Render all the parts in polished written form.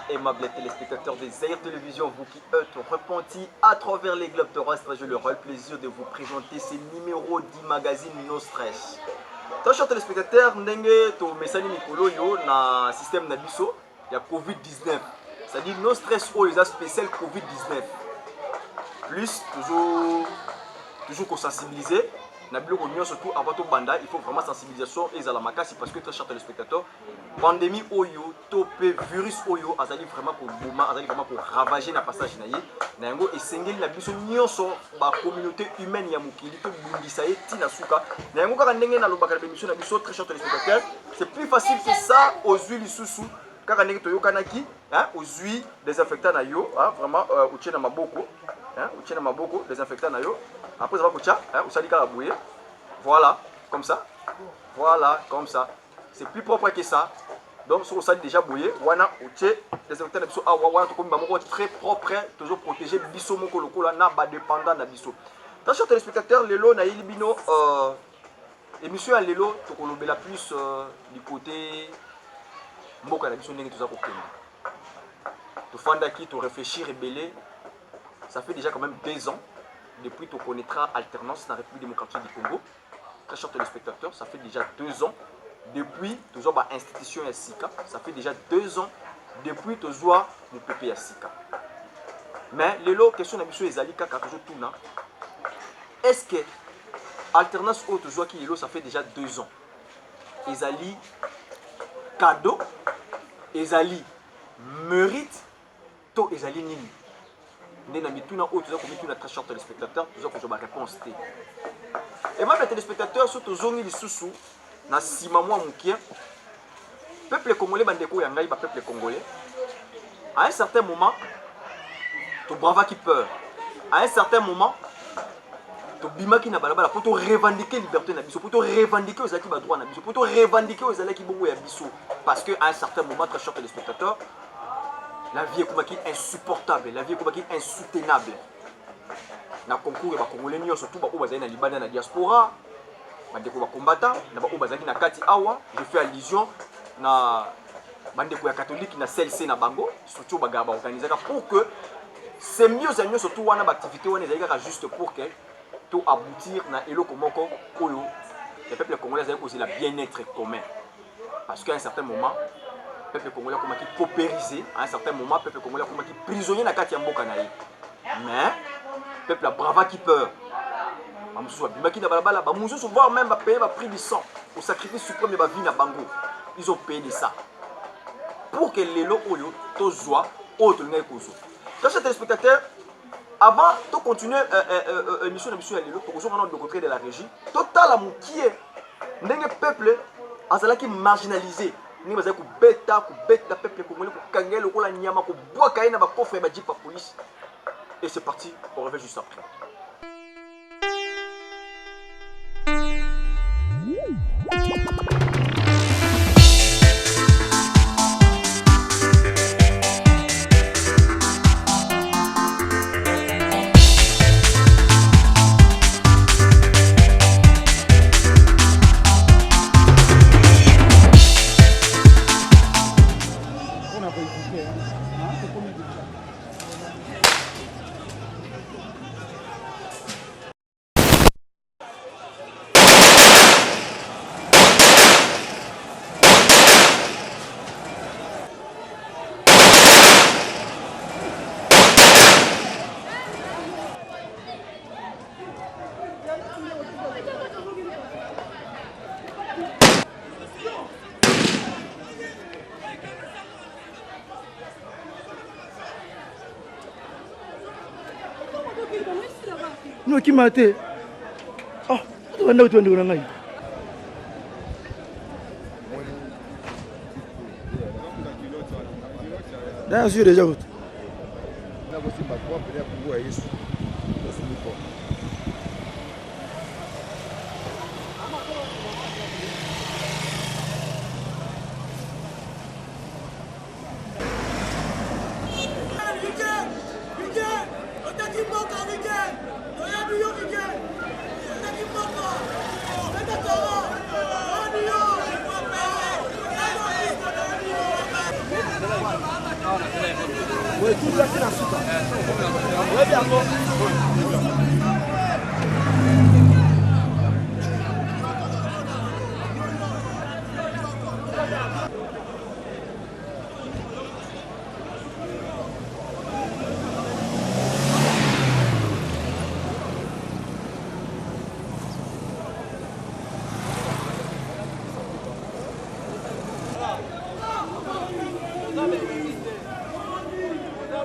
aimables téléspectateurs des Zaïre Télévision, vous qui êtes repentis à travers les globes terrestres, j'ai le plaisir de vous présenter ce numéro du magazine No Stress. Tant chers téléspectateurs, ndenge to mesani mikolo yo na système nabiso, il y a Covid-19. C'est-à-dire No Stress ou les spécial Covid-19. Plus toujours qu'on sensibiliser. Surtout avant tout banda, il faut vraiment sensibilisation et la makasi parce que très chers téléspectateurs, pandémie oyo, topé virus oyo, azali vraiment pour bouma, azali vraiment pour ravager na passage naïe. Nango et sengeli la biso nyonso ba communauté humaine ya mukili to bundisa ye tina suka. Nango kaka ndenge na lobaka émission na biso très chers téléspectateurs, c'est plus facile que ça aux huiles sous kaka ndenge to yokanaki, hein, aux huiles désinfectants na yo, hein, vraiment utie na maboko, hein, utie na maboko désinfectant na yo. Après, ça va coûter, vous savez qu'à la bouillie. Voilà, comme ça. Voilà, comme ça. C'est plus propre que ça. Donc, si vous avez déjà bouillé, voilà, les électeurs de biso, très propre, toujours protégé. Biso moko loko la na ba dépendant na biso. Dans chers téléspectateurs, lelo na ilibino émission à lelo to kolobela plus du côté mboka na biso ndenge to za kokenda. To fanda ki to réfléchir et belé. Ça fait déjà quand même 2 ans. Depuis qu'on connaîtra alternance dans la République démocratique du Congo, très chers téléspectateurs, ça fait déjà 2 ans. Depuis toujours l'institution à Sika, ça fait déjà 2 ans. Depuis toujours le PP à Sika. Mais les lots question d'ambition les alika toujours tout là. Est-ce que alternance au toujours qui est ça fait déjà 2 ans. Les ali cadeau, les ali mérite, to les ali nini. Nous avons très chers téléspectateurs, nous avons une réponse. Et même les téléspectateurs, surtout les sous na sima moi moukia, peuple congolais, bandeko yangai, peuple congolais, à un certain moment, tu brava qui peur. À un certain moment, tu bima qui n'a pas la pour te revendiquer liberté na biso, pour te revendiquer aux acquis droit na biso, pour te revendiquer aux acquis bongo ya biso. Parce qu'à un certain moment, très chers téléspectateurs, la vie est insupportable, la vie est insoutenable. Na concours et congolais surtout ba bazali na Libanda na diaspora, bandeko ba combattant, na ba bazali na kati awa, je fais allusion na bandeko ya catholique na CLC na bango, surtout ba gaba organiser pour que c'est mieux surtout wana ba activité wana ezalika juste pour que tout aboutir na eloko moko oyo le peuple congolais ezali causer la bien-être commun. Parce qu'à un certain moment le peuple congolais a été paupérisé, à un certain moment, le peuple congolais a été prisonnier dans la Mboka. Mais le peuple a brava qui peur. Voire même payer le prix du sang, au sacrifice suprême de la vie dans Bango. Ils ont payé ça. Pour que les lots oyo, to joie, autre n'est qu'au jour. Quand ces téléspectateurs, avant de continuer l'émission à l'élo, pour que nous rencontrions de la régie, total à qui est le peuple a marginalisé. Ni baza ku beta peuple congolais ku kangela lokola nyama ku bwaka ina ba coffre ba jipa police. Et c'est parti, on revient juste après. Non, qui m'a été. Ah, tu vas nous donner. D'ailleurs, je suis déjà route. Oui, tout ça c'est la suite. Oui, d'accord.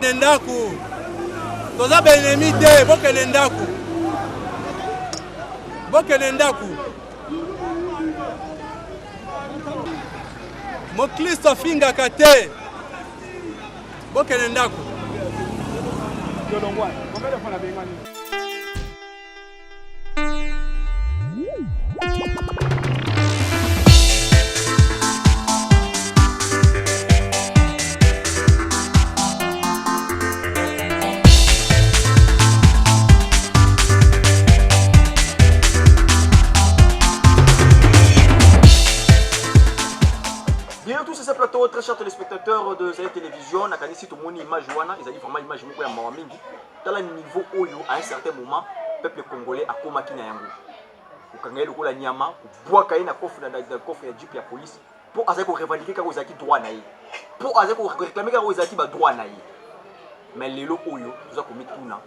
Nendaku toza benemi te bokele ndaku mokristo afingaka te bokele ndaku. Plateau, très chers téléspectateurs de Zaïre Télévision, on a gagné tout le monde image wana, ils ont vraiment image beaucoup à Mawamindi. Dans le niveau Oyo, à un certain moment, le peuple congolais a combattu na yango. Au Kangé le kola nyama, bois kaye na coffre ya jeep ya police pour azako revendiquer ka ozaki droit na ye. Pour azako réclamer ka ozaki ba droit na ye. Mais lelo Oyo, nous a commis tout na.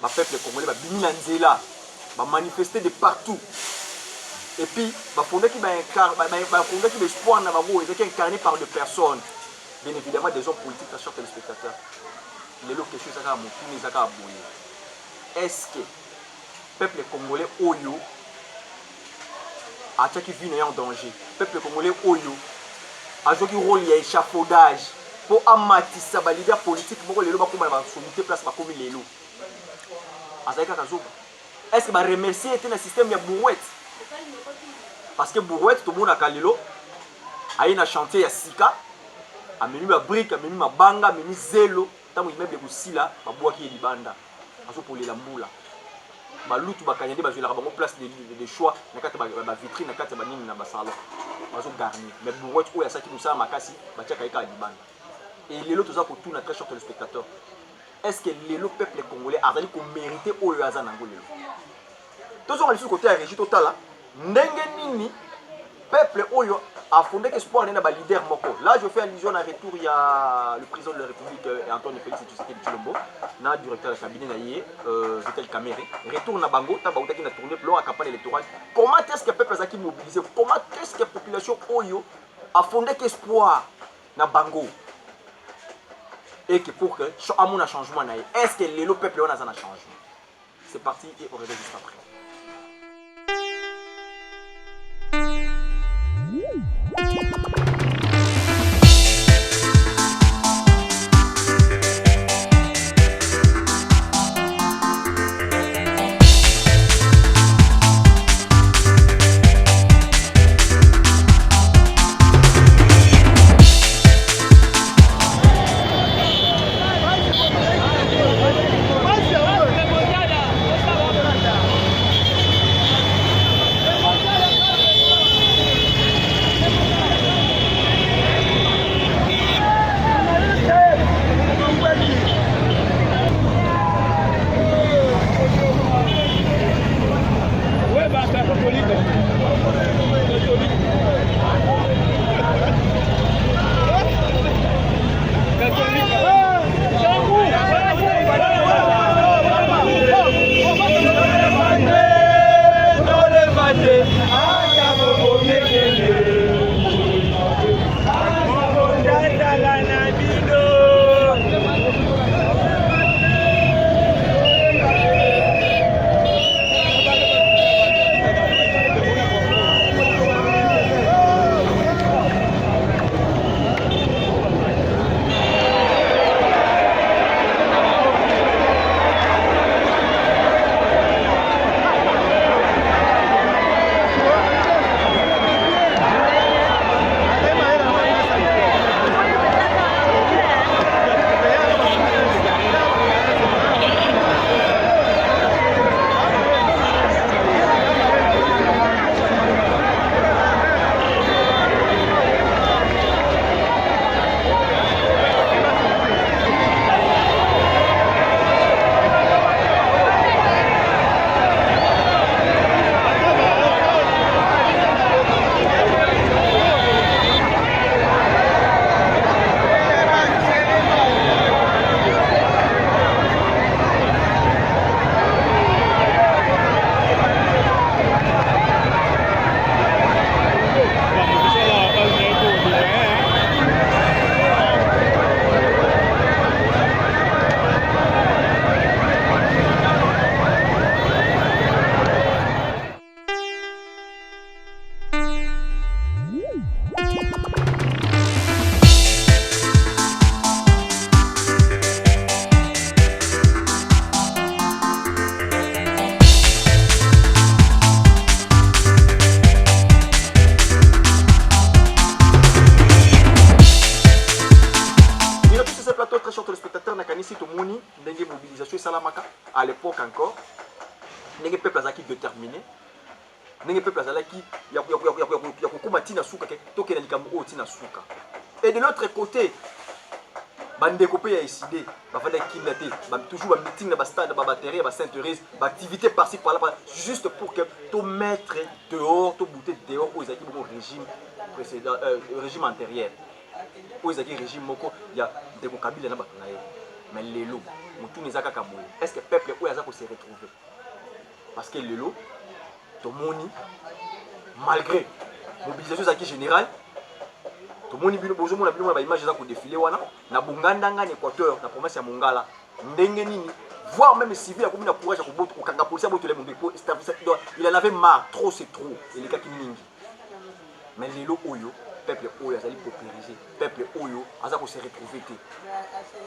Ba peuple congolais ba bimi na nzela, ba manifester de partout. Et puis, il faut qu'il y ait l'espoir incarné par des personnes, bien évidemment des hommes politiques, chers téléspectateurs. Les lots quelque chose à est-ce que le peuple congolais Oyo a qui vit en danger? Le peuple congolais Oyo a joué un rôle d'échafaudage pour amatisser les leaders politiques pour les lots qui sont place pour les lots. Est-ce que va remercier un système de brouette? Parce que Bourouette, tout le monde a Kalilo, a eu un chantier à Sika, a mis ma brique, a mis ma banga, a mis zélo, tant qu'il m'a bien aussi là, ma bois qui est libanda, à ce pour les lamboula. Ma loutou, ma kanyade, ma je la place des choix, ma vitrine, ma carte, ma nini, ma salon, ma zone garni. Mais Bourouette, où il y a ça qui nous sert, ma cassi, ma tchaka à libanda. Et les lots, tout ça pour tout notre très cher téléspectateur. Est-ce que les lots peuple congolais a dit qu'on méritait au Yazan Angolé? Tous on a sur le côté à Régis Total là. Ndenge nini peuple Oyo a fondé espoir na ba leader moko. Là je fais allusion à retour il y a le président de la République Antoine Félix Tshisekedi Tshilombo, na directeur de cabinet naie Vital Kamerhe. Retour na bango ta bauta qui na tourner pour la campagne électorale. Comment est-ce que peuple a qui mobilisé? Comment est-ce que la population Oyo a fondé espoir na bango? Et que pour que à mon changement naie. Est-ce que le peuple on a un changement? C'est parti et on revient juste après. plateau, très chers téléspectateurs, nakanisi to moni, ndenge mobilisation salamaka à l'époque encore. Ndenge peuple azaki déterminé. Ndenge peuple azalaki ya kokuma tina suka ke tokela likambo o tina suka. Et de l'autre côté, bandeko pe ya décidé, ba fanda kindate, ba toujours ba meeting na ba stade ba batterie, ba Sainte-Thérèse, ba activité par-ci par-là juste pour que to mettre dehors, to bouter dehors aux équipes au régime précédent régime antérieur. Aux équipes régime moko ya ndeko Kabila na ba naye. Mais lelo, mutu nezaka kaboye. Est-ce que peuple o yaza ko se retrouver? Parce que lelo to moni malgré mobilisation zaki générale to moni bino bozo mona bino ba image za ko défiler wana na bunganda ngani Équateur na province ya Mongala ndenge nini voire même civil comme na courage ko boto ko kanga police boto le mumbi il en avait marre, trop c'est trop il est mingi. Mais lelo oyo peuple oyo azali paupérisé, peuple oyo aza ko se retrouver.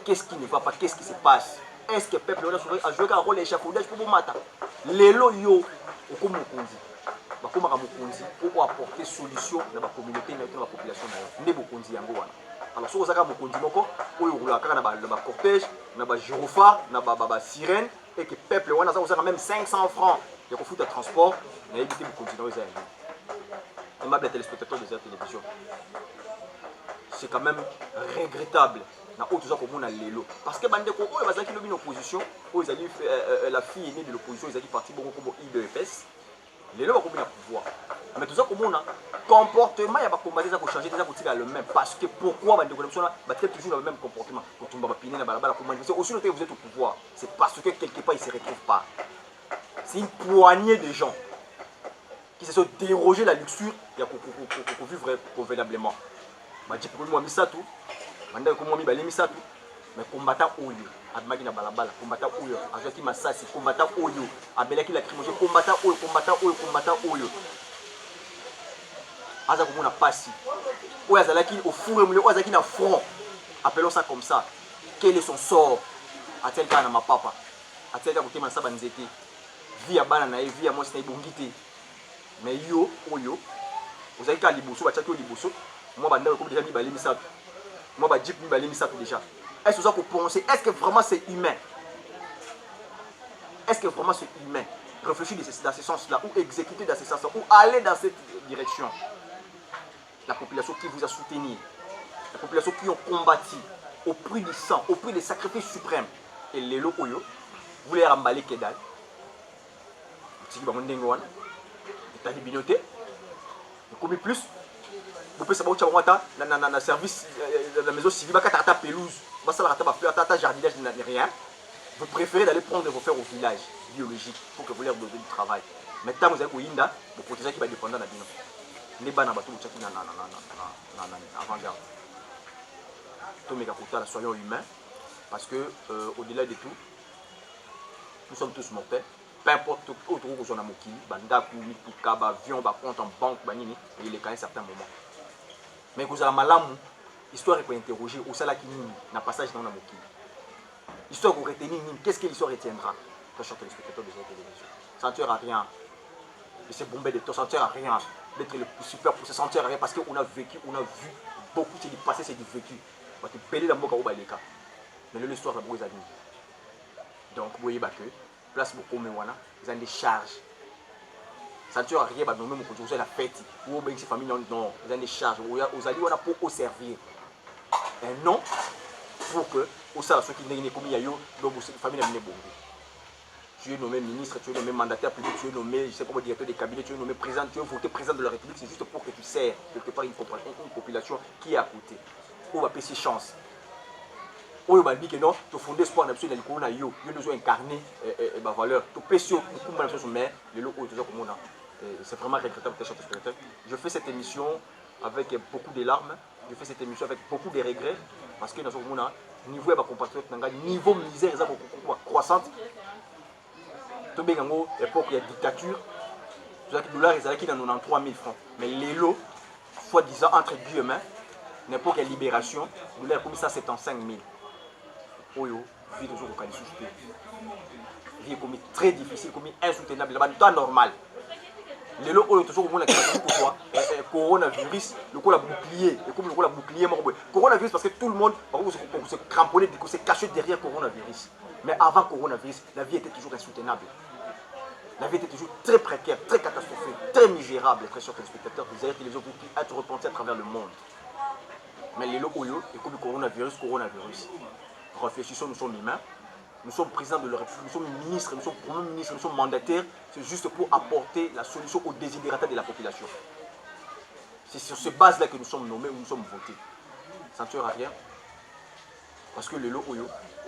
Qu'est-ce qui ne va pas, qu'est-ce qui se passe? Est-ce que peuple a joué un rôle d'échafaudage pour mata lelo yo okomo konzi bakoma ka mokonzi pour apporter solution dans la communauté na la population na ne bokonzi yango wana. Alors so ozaka mokonzi moko oyo roula kaka na ba cortège na ba gyrophare na ba sirène et que peuple wana za ozaka même 500 francs ya ko futa transport na éviter mokonzi na oza yango. Aimable téléspectateurs de cette télévision, c'est quand même regrettable na autre chose comme on a lelo parce que bande ko oyo bazaki lobi na opposition oyo ezali la fille aînée de l'opposition ezali parti bongo comme IDPS lelo ba komi na pouvoir mais tout ça comme on a comportement ya ba combattre ça ko changer ça ko tira le même parce que pourquoi bande ko na sona ba traite toujours le même comportement ko tumba ba piner na balabala ko manifester aussi le vous êtes au pouvoir c'est parce que quelque part ils se retrouvent pas. C'est une poignée de gens qui se sont dérogés la luxure ya ko vivre convenablement. Ba dit pour moi misatu banda ko mo mi balé misatu mais combattant oyo abimaki na balabala combattant oyo azaki masasi combattant oyo abelaki la lacrymogène combattant oyo aza komona pasi oyo azalaki au four et moulin oyo azalaki na front, appelons ça comme ça. Quel est son sort? A-t-il kana ma papa a-t-il ka kotema sa banzete vie ya bana na vie ya mwasi na ibongi te mais yo oyo ozalaki ka liboso batiaki yo liboso moi banda ko déjà mi balé misatu moi ba jeep mi balé misatu déjà. Est-ce que vous avez pensé, est-ce que vraiment c'est humain? Est-ce que vraiment c'est humain? Réfléchir dans ce sens-là, ou exécuter dans ce sens-là, ou aller dans cette direction. La population qui vous a soutenu, la population qui ont combattu au prix du sang, au prix des sacrifices suprêmes. Et les locaux, vous voulez remballer Kedal. Vous avez des binotés, vous commis plus. Vous pouvez savoir que vous avez un service de la maison civile, vous avez pelouse. Jardinage rien. Vous préférez d'aller prendre vos frères au village biologique pour que vous leur donniez du travail. Maintenant, vous avez un Inda, vous protégez qui va dépendre de la bino. Les bannes avant-garde. Tous mes capotas, soyons humains, parce que au-delà de tout, nous sommes tous mortels. Peu importe autre chose qu'on a moqué, bandaku, mituka, avion, compte en banque, il est quand même un certain moment. Mais vous avez malamou. Histoire est interroger au salaki nini na passage dans la moquille. Histoire pour retenir nini, qu'est-ce que l'histoire retiendra? Très chers téléspectateurs de cette télévision. Ça ne sert à rien de se bomber de temps, ça ne sert à rien d'être le plus super pour se sentir à rien parce qu'on a vécu, on a vu beaucoup, c'est du passé, c'est du vécu. On va te péler dans le boca au baleka. Mais l'histoire va vous aider. Donc vous voyez que place beaucoup mais voilà, ils ont des charges. Ça ne sert à rien de nommer mon côté, la fête, ou bien ces familles non, ils ont des charges. Vous allez pour servir. Un nom pour que, au sein de ceux qui n'ont pas commis, donc famille n'a pas bon. Tu es nommé ministre, tu es nommé mandataire public, tu es nommé, je sais pas, directeur des cabinets, tu es nommé président, tu es voté président de la République, c'est juste pour que tu sers quelque part une population qui est à côté. On va payer ses chances. On va dire que non, tu fondes espoir dans le corona, il nous a incarné ma valeur. Tu payes sur le mais le lot où tu as comme on. C'est vraiment regrettable. Je fais cette émission avec beaucoup de larmes. Je fais cette émission avec beaucoup de regrets parce que dans ce moment, niveau de compatriotes, niveau misère croissante. Tout bien en époque de dictature, les dollars ils allaient dans 93 000 francs. Mais les lots, soi-disant entre guillemets, n'importe quelle libération, nous l'avons commis ça 75 000. Oyo, vie toujours au Canada. Vie commis très difficile, commis insoutenable, là-bas, temps normal. Les lots ont toujours au coronavirus, le coup la bouclier, et comme le coup la bouclier, coronavirus parce que tout le monde se cramponnait, se cachait derrière coronavirus. Mais avant coronavirus, la vie était toujours insoutenable. La vie était toujours très précaire, très catastrophique, très misérable, très chers téléspectateurs. Vous avez télévision pour qui être repentis à travers le monde. Mais les lots et comme le coronavirus. Réfléchissons, nous sommes humains. Nous sommes présidents de la République, nous sommes ministres, nous sommes premiers ministres, nous sommes mandataires. C'est juste pour apporter la solution aux désidératas de la population. C'est sur ces bases-là que nous sommes nommés ou nous sommes votés. Ça ne sert à rien. Parce que le lot,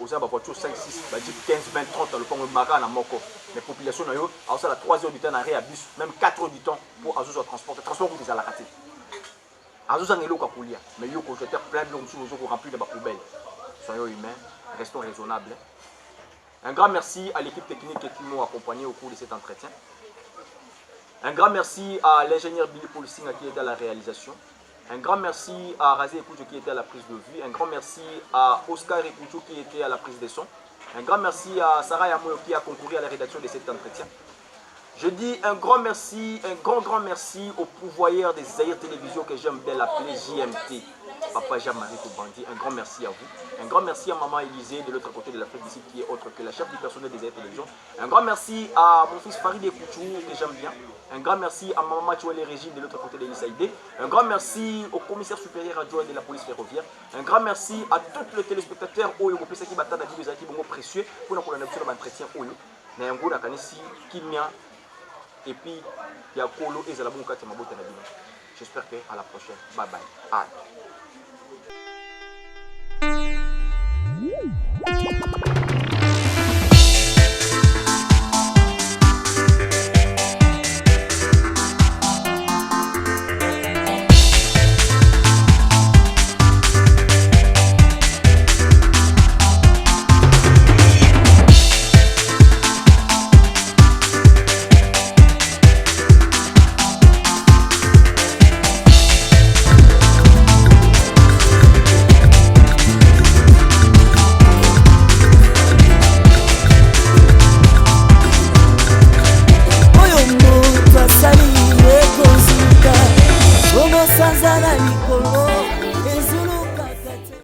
aux a voiture 5, 6, 15, 20, 30, le pont Mara na Moko. Les populations, à 3 heures du temps, à bus, même 4 heures du temps pour Azouza transporter. Transport pour des alakatés. Azouza n'est pas pour lire. Mais il y a plein de gens qui ont rempli de poubelles. Soyons humains, restons raisonnables. Un grand merci à l'équipe technique qui m'ont accompagné au cours de cet entretien. Un grand merci à l'ingénieur Billy Paul Singa qui était à la réalisation. Un grand merci à Razé Ekoucho qui était à la prise de vue. Un grand merci à Oscar Ekoucho qui était à la prise de son. Un grand merci à Sarah Yamoyo qui a concouru à la rédaction de cet entretien. Je dis un grand merci, un grand merci au pourvoyeur des Zaïre Télévision que j'aime bien l'appeler JMT. Papa Jean-Marie Koubandi, un grand merci à vous. Un grand merci à Maman Élisée de l'autre côté de l'Afrique d'ici qui est autre que la chef du personnel des Zaïre Télévision. Un grand merci à mon fils Farid Ekouchou que j'aime bien. Un grand merci à Maman Chouele Régine de l'autre côté de l'Issaïdé. Un grand merci au commissaire supérieur adjoint de la police ferroviaire. Un grand merci à tous les téléspectateurs Oyo qui battent des acquis précieux pour nous connaître sur l'entretien Oyo. Nango Nakanisi Kimia et puis il y a Kolo et Zalabon Katimabota Nabina. J'espère qu'à la prochaine. Bye bye. Aïe. Sanzana likolo